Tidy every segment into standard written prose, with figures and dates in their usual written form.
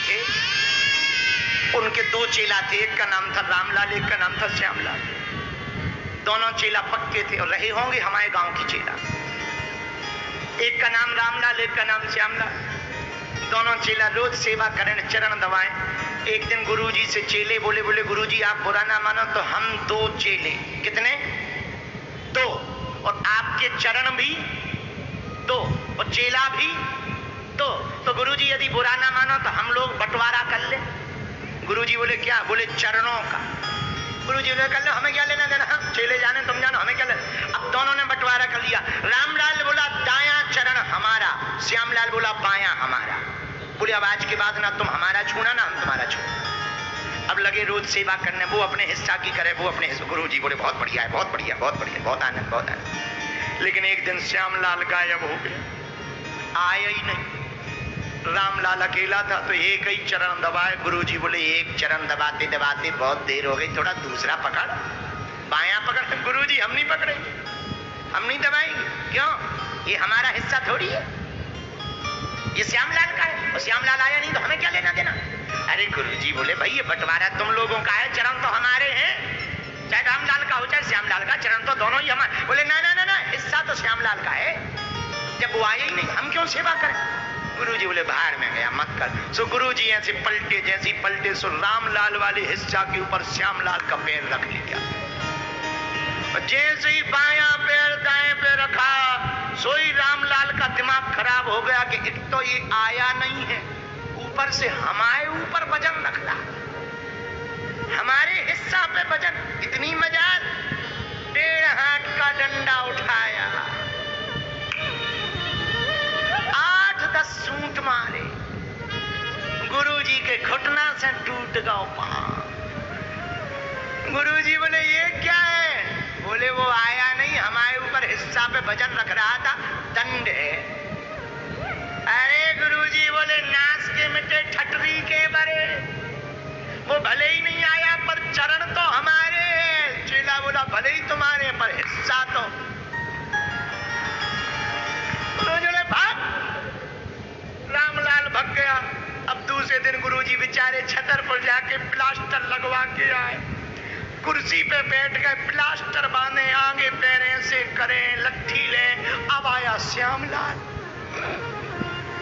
थे, उनके दो चेला थे, एक का नाम था रामलाल, एक का नाम था श्यामलाल। दोनों चेला पक्के थे और रहे होंगे हमारे गांव की चेला। एक का नाम रामलाल, एक का नाम श्यामलाल। दोनों चेला रोज सेवा करें, चरण दबाएं। एक दिन गुरुजी से चेले बोले गुरुजी आप बुरा ना मानो तो हम दो चेले, कितने? दो, और आपके चरण भी दो और चेला भी दो, तो गुरुजी यदि बुरा ना मानो तो हम लोग बंटवारा कर ले। गुरुजी बोले क्या? बोले चरणों का। गुरुजी ने कर लो, हमें क्या लेना देना, हम चेले जाने तुम जानो, हमें क्या लेना। अब दोनों ने बंटवारा कर लिया। रामलाल बोला दायां चरण हमारा, श्यामलाल बोला बायां हमारा। बोले अब आज के बाद ना तुम हमारा छूना ना हम तुम्हारा छूना। अब लगे रोज सेवा करने, वो अपने हिस्सा की करे, वो अपने हिस्सा। गुरुजी बोले बहुत बढ़िया है, बहुत बढ़िया, बहुत बढ़िया, बहुत आनंद, बहुत आनंद। लेकिन एक दिन श्यामलाल गायब हो गया, आया ही नहीं। रामलाल अकेला था तो एक ही चरण दबाए। गुरुजी बोले एक चरण दबाते दबाते बहुत देर हो गई, थोड़ा दूसरा पकड़, बायां पकड़। गुरुजी हम नहीं पकड़ेंगे, हम नहीं दबाएंगे। क्यों? ये हमारा हिस्सा थोड़ी है, ये श्यामलाल का है। और श्यामलाल आया नहीं तो हमें क्या लेना देना। अरे गुरुजी बोले भाई ये बंटवारा तुम लोगों का है, चरण तो हमारे हैं, चाहे रामलाल का हो चाहे श्यामलाल का, चरण तो दोनों ही हमारे। बोले ना ना ना ना, हिस्सा तो श्यामलाल का है, जब वो आया ही नहीं हम क्यों सेवा करें। गुरुजी बोले बाहर में गया, मत कर। सो गुरुजी ऐसे पलटे, जैसी पलटे सो रामलाल वाले हिस्सा के ऊपर श्यामलाल का पैर रख लिया। जैसे ही बायां पैर दाएं पे रखा, सोई रामलाल का दिमाग खराब हो गया कि एक तो ये आया नहीं है, ऊपर से हमारे ऊपर वजन रख रहा, हमारे हिस्सा पे वजन। इतनी मजाल, 1.5 हाथ का डंडा उठाया, 8-10 सूंट मारे। गुरुजी के घुटना से टूट गया पांव। गुरुजी बोले ये क्या है? बोले वो आया नहीं, हमारे ऊपर हिस्सा पे वजन रख रहा था, दंड है। अरे गुरुजी बोले नाच के मिटे ठटरी के बरे, वो भले ही नहीं आया पर चरण तो हमारे हैं। चेला बोला भले ही तुम्हारे पर हिस्सा तो। गुरुजी बोले भाग। रामलाल भाग गया। अब दूसरे दिन गुरुजी बेचारे छतर पर जाके प्लास्टर लगवा के आए, कुर्सी पे बैठ गए, प्लास्टर बांधे, आगे पैर से करें, लट्ठी ले। अब आया श्यामलाल।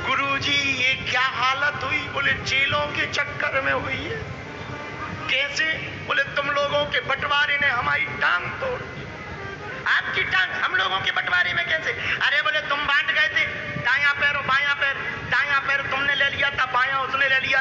गुरुजी ये क्या हालत हुई? बोले चेलों के चक्कर में हुई है। कैसे? बोले तुम लोगों के बंटवारे ने हमारी टांग तोड़ दी। आपकी टांग हम लोगों के बंटवारे में कैसे? अरे बोले तुम बांट गए थे, दायां पैर और बायां पैर, दायां पैर तुमने ले लिया था, बायां उसने ले लिया।